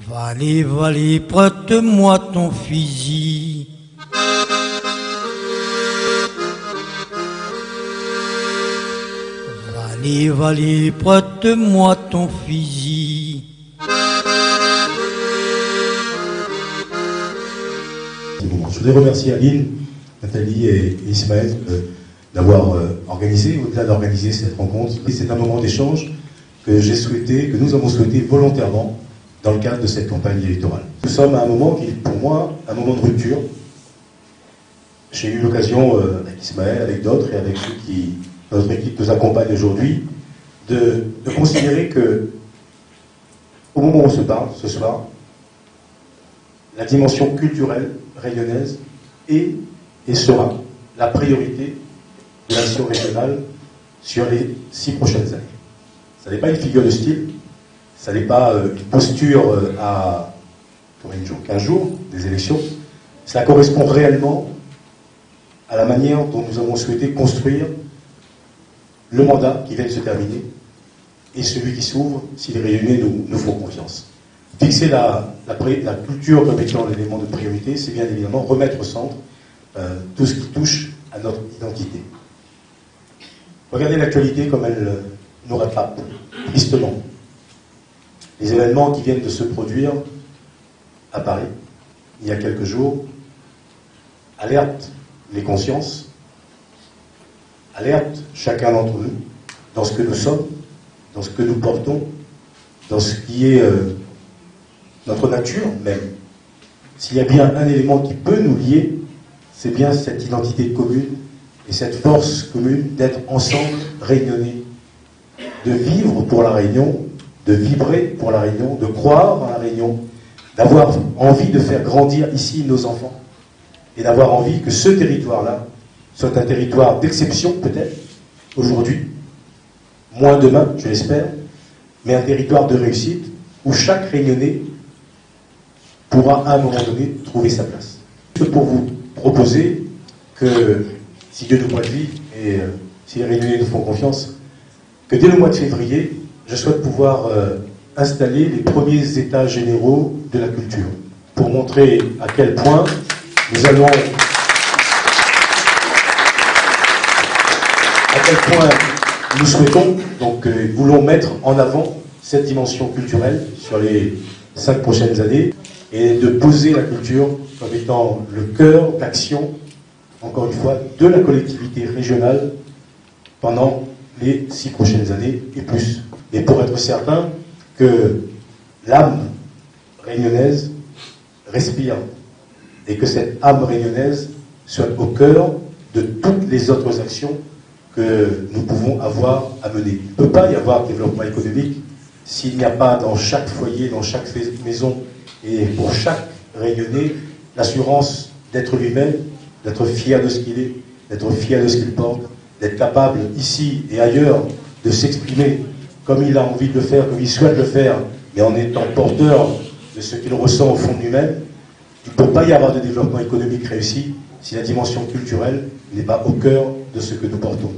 Valé, valé, prête-moi ton fusil. Valé, valé, prête-moi ton fusil. Je voudrais remercier Aline, Nathalie et Ismaël d'avoir organisé, au-delà d'organiser cette rencontre. C'est un moment d'échange que j'ai souhaité, que nous avons souhaité volontairement dans le cadre de cette campagne électorale. Nous sommes à un moment qui est pour moi un moment de rupture. J'ai eu l'occasion, avec Ismaël, avec d'autres et avec ceux qui, notre équipe nous accompagne aujourd'hui, de considérer que, au moment où on se parle ce soir, la dimension culturelle rayonnaise est et sera la priorité de l'action régionale sur les 6 prochaines années. Ça n'est pas une figure de style, ça n'est pas une posture à 15 jours des élections, ça correspond réellement à la manière dont nous avons souhaité construire le mandat qui vient de se terminer et celui qui s'ouvre si les Réunionnais nous font confiance. Fixer la culture comme étant l'élément de priorité, c'est bien évidemment remettre au centre tout ce qui touche à notre identité. Regardez l'actualité comme elle nous rattrape, tristement. Les événements qui viennent de se produire à Paris, il y a quelques jours, alertent les consciences, alertent chacun d'entre nous dans ce que nous sommes, dans ce que nous portons, dans ce qui est notre nature même. S'il y a bien un élément qui peut nous lier, c'est bien cette identité commune et cette force commune d'être ensemble, réunionnais, de vivre pour la Réunion, de vibrer pour la Réunion, de croire en la Réunion, d'avoir envie de faire grandir ici nos enfants et d'avoir envie que ce territoire-là soit un territoire d'exception peut-être, aujourd'hui, moins demain, je l'espère, mais un territoire de réussite où chaque Réunionnais pourra à un moment donné trouver sa place. C'est pour vous proposer que, si Dieu nous prête vie et si les Réunionnais nous font confiance, que dès le mois de février, je souhaite pouvoir installer les premiers états généraux de la culture, pour montrer à quel point nous allons, à quel point nous souhaitons, donc voulons mettre en avant cette dimension culturelle sur les 5 prochaines années, et de poser la culture comme étant le cœur d'action, encore une fois, de la collectivité régionale pendant les 6 prochaines années et plus. Et pour être certain que l'âme réunionnaise respire et que cette âme réunionnaise soit au cœur de toutes les autres actions que nous pouvons avoir à mener. Il ne peut pas y avoir de développement économique s'il n'y a pas dans chaque foyer, dans chaque maison et pour chaque Réunionnais l'assurance d'être lui-même, d'être fier de ce qu'il est, d'être fier de ce qu'il porte, d'être capable ici et ailleurs de s'exprimer comme il a envie de le faire, comme il souhaite le faire, mais en étant porteur de ce qu'il ressent au fond de lui-même. Il ne peut pas y avoir de développement économique réussi si la dimension culturelle n'est pas au cœur de ce que nous portons.